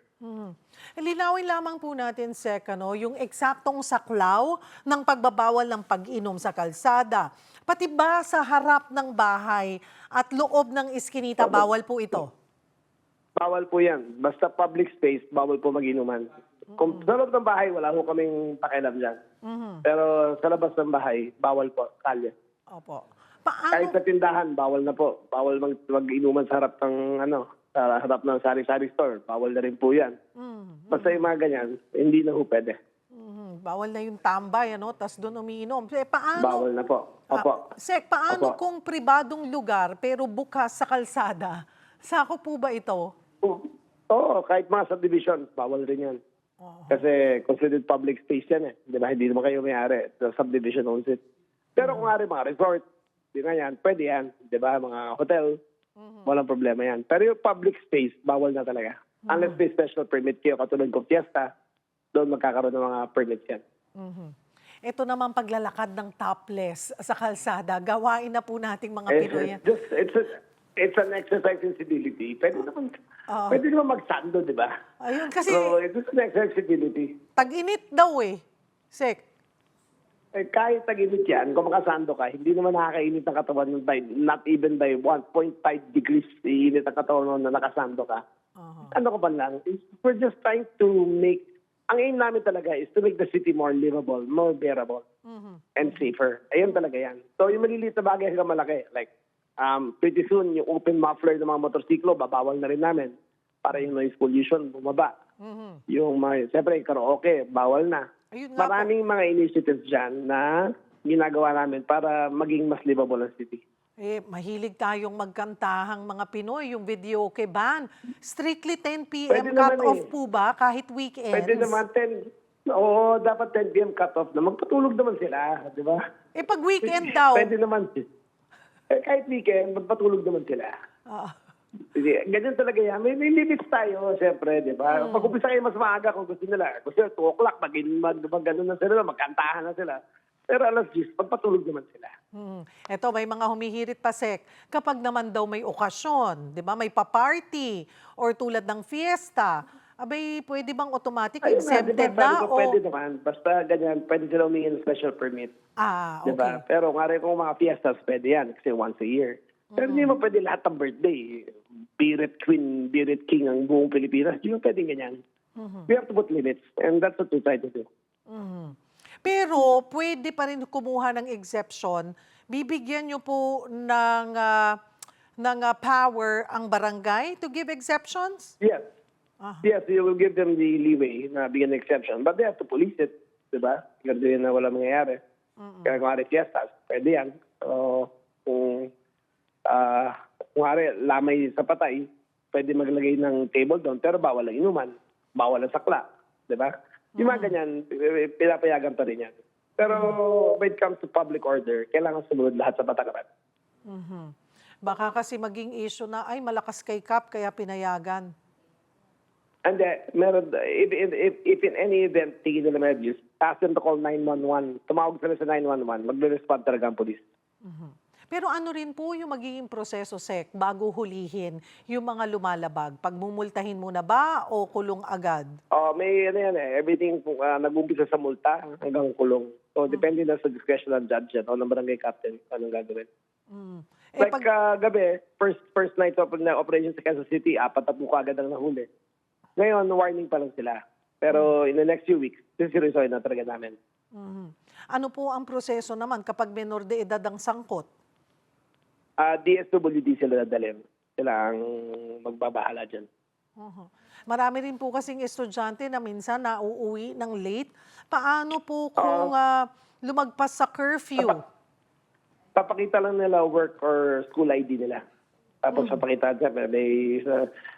Linawin lamang po natin, Sec, yung eksaktong saklaw ng pagbabawal ng pag-inom sa kalsada. Pati ba sa harap ng bahay at loob ng iskinita, bawal po ito? Bawal po yan. Basta public space, bawal po mag-inuman. Kung sa loob ng bahay, wala po kaming pakialam dyan. Pero sa labas ng bahay, bawal po, kalye. Opo. Kahit sa tindahan, bawal na po. Bawal mag-inuman sa harap ng sari-sari store. Bawal na rin po yan. Basta yung mga ganyan, hindi na po pwede. Bawal na yung tambay, tas doon umiinom. Paano? Bawal na po. Opo. Sec, paano kung pribadong lugar pero bukas sa kalsada? Sako po ba ito? Oo, kahit mga subdivision, bawal rin yan. Kasi considered public space yan Di ba? Hindi naman kayo may-ari. The subdivision owns it. Pero kung mga resort, pwede yan. Di ba? Mga hotel, walang problema yan. Pero yung public space, bawal na talaga. Unless may special permit kayo, katulad ng fiesta, doon magkakaroon ng mga permits yan. Ito naman paglalakad ng topless sa kalsada. Gawain na po nating mga Pinoy. It's an exercise in civility. Pwede naman magsando, di ba? Ayun, kasi So, it's an exercise in civility. tag-init daw Sec. Kahit tag-init yan, kung makasando ka, hindi naman nakakainit ang katawan ng not even by 1.5 degrees iinit ang katawan na nakasando ka. Ano ko ba lang? We're just trying to ang aim namin talaga is to make the city more livable, more bearable, and safer. Ayun talaga yan. So yung maliliit na bagay hanggang malaki, like pretty soon, yung open muffler ng mga motorsiklo, babawal na rin namin para yung noise pollution bumaba. Yung siyempre, karaoke, bawal na. Maraming mga initiatives dyan na ginagawa namin para maging mas livable ang city. Mahilig tayong magkantahang mga Pinoy, yung videoke ban. Strictly 10 p.m. Pwede cut-off naman po ba kahit weekends? Pwede naman 10. Oo, dapat 10 p.m. cut-off na. Magpatulog naman sila, di ba? Pag weekend daw. Pwede naman. Kahit weekend, magpatulog naman sila. Ganyan talaga yan. May limits tayo, siyempre, di ba? Pag-upisa kayo mas maaga kung gusto nila. Gusto nila, 2 o'clock, mag-gano'n na sila, magkantahan na sila. Pero alas 10, magpatulog naman sila. Ito, may mga humihirit pa, Sec. Kapag naman daw may okasyon, di ba, may pa-party, or tulad ng fiesta, abay, pwede bang automatic exempted na? Pwede naman. Basta ganyan, pwede sila humingi ng special permit. Okay. Diba? Pero nga rin kung mga fiestas, pwede yan. Kasi once a year. Pero hindi mo pwede lahat ng birthday. Birit Queen, Birit King ang buong Pilipinas. Hindi mo pwede ganyan. We have to put limits. And that's what we try to do. Pero pwede pa rin kumuha ng exception. Bibigyan nyo po ng power ang barangay to give exceptions? Yes. Yes, you will give them the leeway na bigyan ng exception. But they have to police it. Diba? Ganun na wala mangyayari. Kaya kung hari fiestas, pwede yan. So, kung hari lamay sa patay, pwede maglagay ng table doon, pero bawal ang inuman. Bawal ang sakla. Diba? Yung mga ganyan, pinapayagan pa rin yan. Pero when it comes to public order, kailangan sumunod lahat sa patakaran. Baka kasi maging issue na, ay malakas kay Kap, kaya pinayagan. And meron, if in any event, tingin nila measures, ask them to call 911. Tumawag sila sa 911, magre-respond talaga ang police. Pero ano rin po yung magiging proseso, Sec, bago hulihin yung mga lumalabag? Pagmumultahin muna ba o kulong agad? May ano yan everything nag-umpisa sa multa hanggang kulong. So, depende na sa discretion ng judge yan o ng barangay captain anong gagawin. Gabi, first night of operation sa Quezon City, 4 agad ang nahuli. Ngayon, warning pa lang sila. Pero in the next few weeks, sisirisoy na talaga namin. Ano po ang proseso naman kapag menor de edad ang sangkot? DSWD sila dadalhin. Sila ang magbabahala dyan. Marami rin po kasing estudyante na minsan nauuwi ng late. Paano po kung lumagpas sa curfew? Papakita lang nila work or school ID nila. Tapos papakita nila,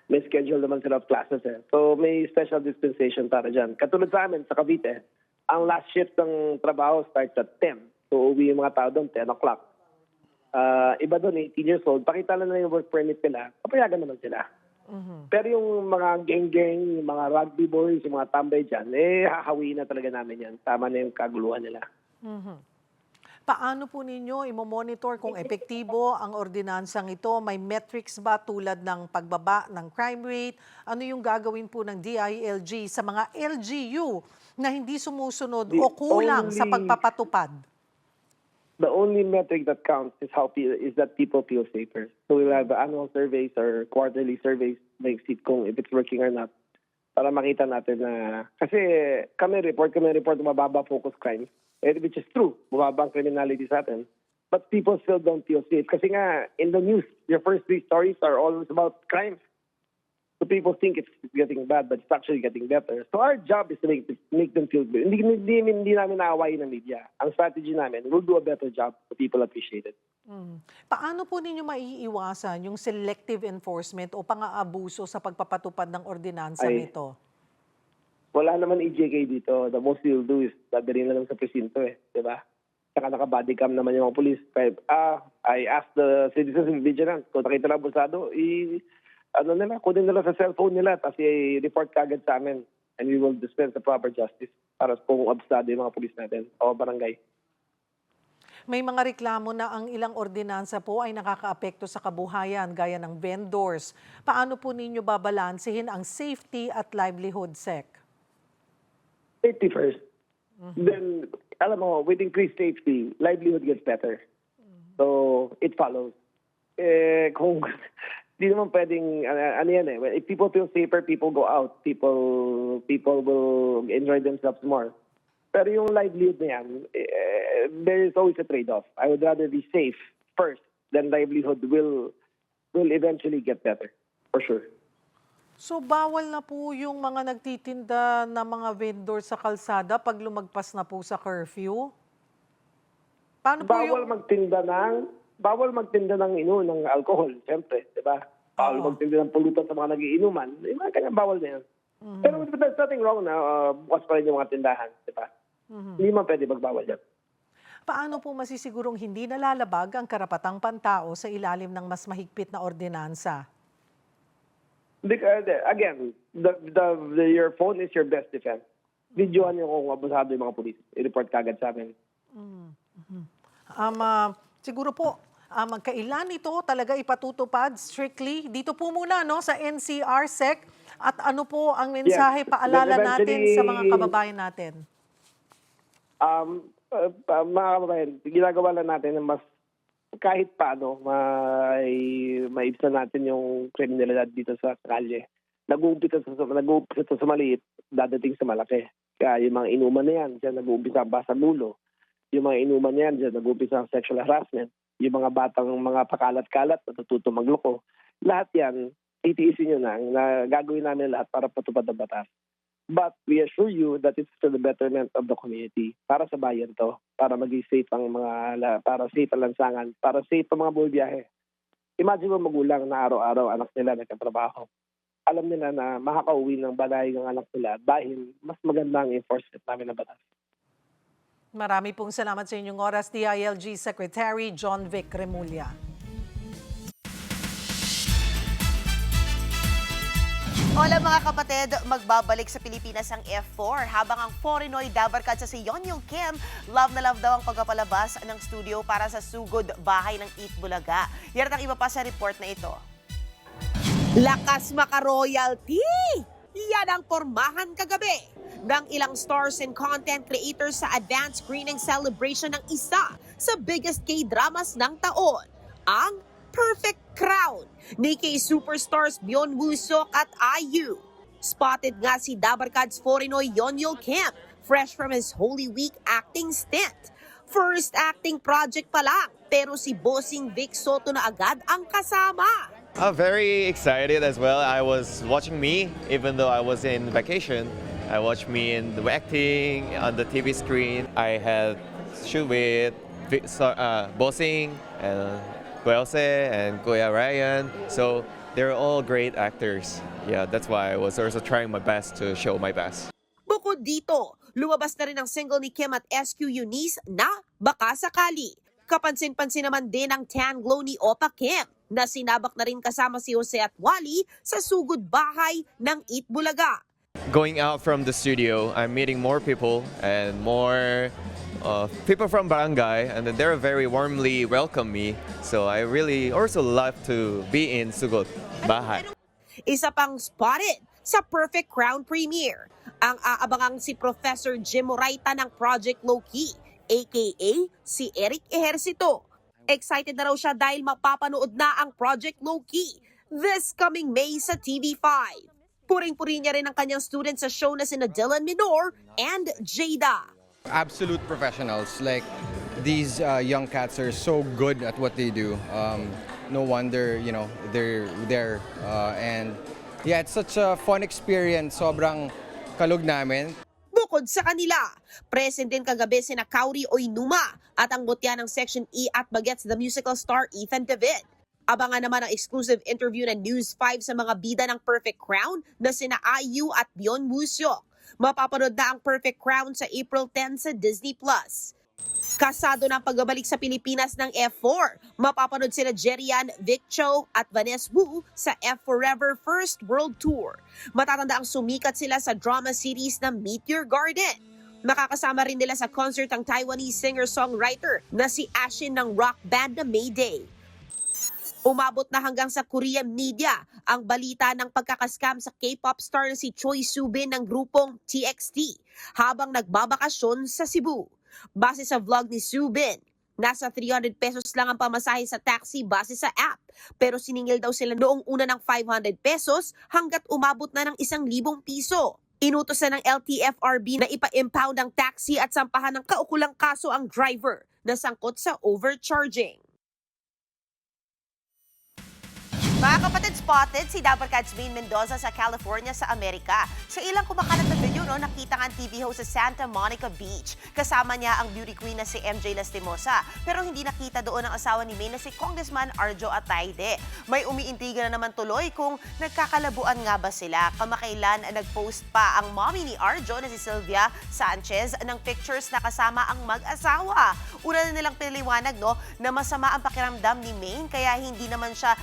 may schedule naman sila of classes. So may special dispensation para dyan. Katulad sa amin, sa Cavite, ang last shift ng trabaho starts at 10. So uwi yung mga tao doon, 10 o'clock. Iba doon, 18 years old, pakita lang na yung work permit nila, papayagan naman sila. Pero yung mga gang-gang, yung mga rugby boys, yung mga tambay dyan, hahawiin na talaga namin yan. Tama na yung kaguluhan nila. Paano po ninyo imo-monitor kung epektibo ang ordinansang ito? May metrics ba tulad ng pagbaba ng crime rate? Ano yung gagawin po ng DILG sa mga LGU na hindi sumusunod o kulang sa pagpapatupad? The only metric that counts is that people feel safer. So we'll have annual surveys or quarterly surveys, like kung if it's working or not, para makita natin na, kasi kami report mababa focus crime, which is true, mababa ang criminality sa atin. But people still don't feel safe. Kasi nga, in the news, your first 3 stories are always about crime. So people think it's getting bad, but it's actually getting better. So our job is to make them feel good. Hindi namin naawayin ng media. Ang strategy namin, we'll do a better job so people appreciate it. Paano po ninyo maiiwasan yung selective enforcement o pang-aabuso sa pagpapatupad ng ordinansa nito? Wala naman EJK dito. The most you'll do is dadalhin na lang sa presinto diba? Saka naka-body cam naman yung mga police. I asked the citizens in vigilance, kung nakita lang bulsado, kunin nila sa cellphone nila, tapos i-report kagad sa amin. And we will dispense the proper justice para kung abstado yung mga pulis natin o barangay. May mga reklamo na ang ilang ordinansa po ay nakakaapekto sa kabuhayan, gaya ng vendors. Paano po ninyo babalansehin ang safety at livelihood, Sec? Safety first. Then, alam mo, with increased safety, livelihood gets better. So, it follows. Kung di naman pwedeng, if people feel safer, people go out. People will enjoy themselves more. Pero yung livelihood na yan, there is always a trade-off. I would rather be safe first, then livelihood will eventually get better, for sure. So bawal na po yung mga nagtitinda na mga vendor sa kalsada pag lumagpas na po sa curfew? Paano po Bawal magtinda ng alcohol, siyempre, di ba? Bawal magtinda ng pulutan sa mga nagiinuman. Yung mga kanyang bawal na yan. Pero there's nothing wrong na bukas pa rin yung mga tindahan, di ba? Hindi man pwede magbawal yan. Paano po masisigurong hindi nalalabag ang karapatang pantao sa ilalim ng mas mahigpit na ordinansa? Again, your phone is your best defense. Videohan niyo kung abusado yung mga pulis. I-report kagad sa amin. Siguro po, magkailan ito talaga ipatutupad strictly? Dito po muna sa NCR, Sec. At ano po ang mensahe paalala natin sa mga kababayan natin? Mga kababayan, ginagawa lang natin na mas kahit paano maibsan natin yung kriminalidad dito sa kalye. Nag-uumpisa sa maliit, dadating sa malaki. Kaya yung mga inuman na yan, dyan nag-uumpisa ang basagulo. Yung mga inuman na yan, dyan nag-uumpisa ang sexual harassment. Yung mga batang mga pakalat-kalat, natututo magloko. Lahat yan, titiisin nyo na gagawin namin lahat para patupad ang batas. But we assure you that it's for the betterment of the community. Para sa bayan to, para maging safe ang para safe ang lansangan, para safe ang mga buhay biyahe. Imagine mo magulang na araw-araw anak nila nagkatrabaho. alam nila na makakauwi ng balay ng anak nila dahil mas maganda ang enforcement namin na batas. Marami pong salamat sa inyong oras, DILG Secretary John Vic Remulla. Hola mga kapatid, magbabalik sa Pilipinas ang F4 habang ang Foreignoy dabarkad sa si Yeonyul Kim, love na love daw ang pagpapalabas ng studio para sa sugod bahay ng Eat Bulaga. Yan ang iba pa sa report na ito. Lakas maka-royalty! Yan ang pormahan kagabi ng ilang stars and content creators sa advanced screening celebration ng isa sa biggest K-dramas ng taon, ang Perfect Crown ni K-superstars Byun Woo Seok at IU. Spotted nga si dabarkad's Foreignoy Yeonyul Kim, fresh from his Holy Week acting stint. First acting project pa lang, pero si Bossing Vic Soto na agad ang kasama. I'm very excited as well. I was watching me, even though I was in vacation. I watched me in the acting on the TV screen. I had shoot with Bossing and Kuelse and Kuya Ryan. So they're all great actors. Yeah, that's why I was also trying my best to show my best. Bukod dito, lumabas na rin ang single ni Kim at SQ Eunice na Baka Sakali. Kapansin-pansin naman din ang tan glow ni Opa Kim na sinabak na rin kasama si Jose at Wally sa sugod bahay ng Eat Bulaga. Going out from the studio, I'm meeting more people and more people from barangay, and they're very warmly welcome me. So I really also love to be in Sugod Bahay. Isa pang spotted sa Perfect Crown premiere, ang aabangang si Professor Jim Moraita ng Project Low-Key, aka si Eric Ejercito. Excited na raw siya dahil mapapanood na ang Project Low-Key this coming May sa TV5. Puring-puri niya rin ang kanyang students sa show na sina Dylan Minor and Jada. Absolute professionals. Like, these young cats are so good at what they do. No wonder, you know, they're there. And yeah, it's such a fun experience. Sobrang kalug namin. Bukod sa kanila, present din kagabi sina Kauri Oinuma at ang butya ng Section E at Bagets the musical star Ethan David. Abangan naman ang exclusive interview ng News 5 sa mga bida ng Perfect Crown na sina IU at Byun Woo Seok. Mapapanood na ang Perfect Crown sa April 10 sa Disney+. Kasado ng pagbabalik sa Pilipinas ng F4, mapapanood sila Jerian, Vic Cho at Vanessa Wu sa F Forever First World Tour. Matatanda ang sumikat sila sa drama series ng Meteor Garden. Makakasama rin nila sa concert ang Taiwanese singer-songwriter na si Ashin ng rock band na Mayday. Umabot na hanggang sa Korean media ang balita ng pagkakaskam sa K-pop star na si Choi Soobin ng grupong TXT habang nagbabakasyon sa Cebu. Base sa vlog ni Soobin, nasa 300 pesos lang ang pamasahe sa taxi base sa app. Pero siningil daw sila noong una ng 500 pesos hanggat umabot na ng 1,000 piso. Inutos na ng LTFRB na ipa-impound ang taxi at sampahan ng kaukulang kaso ang driver na sangkot sa overcharging. Mga kapatid, spotted si dabarkad's Maine Mendoza sa California sa Amerika. Sa ilang kumakalat na video, nakita nga ang TV host sa Santa Monica Beach. Kasama niya ang beauty queen na si MJ Lastimosa. Pero hindi nakita doon ang asawa ni Maine na si Congressman Arjo Atayde. May umiintriga na naman tuloy kung nagkakalabuan nga ba sila. Kamakailan nag-post pa ang mommy ni Arjo na si Sylvia Sanchez ng pictures na kasama ang mag-asawa. Una na nilang pinaliwanag na masama ang pakiramdam ni Maine kaya hindi naman siya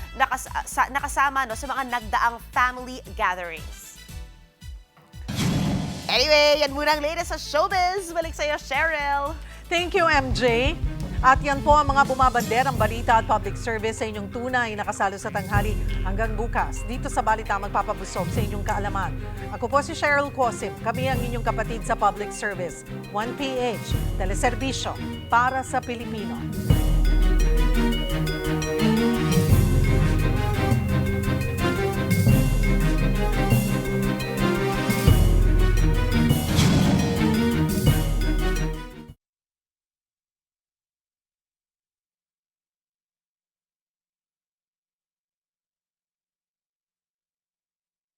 nakasama sa mga nagdaang family gatherings. Anyway, yan muna ang latest sa showbiz. Balik sa'yo, Cheryl. Thank you, MJ. At yan po ang mga bumabanderang balita at public service sa inyong tunay na kasalo sa tanghali hanggang bukas. Dito sa Balita magpapabusog sa inyong kaalaman. Ako po si Cheryl Cosip. Kami ang inyong kapatid sa public service. 1PH, teleserbisyo para sa Pilipino.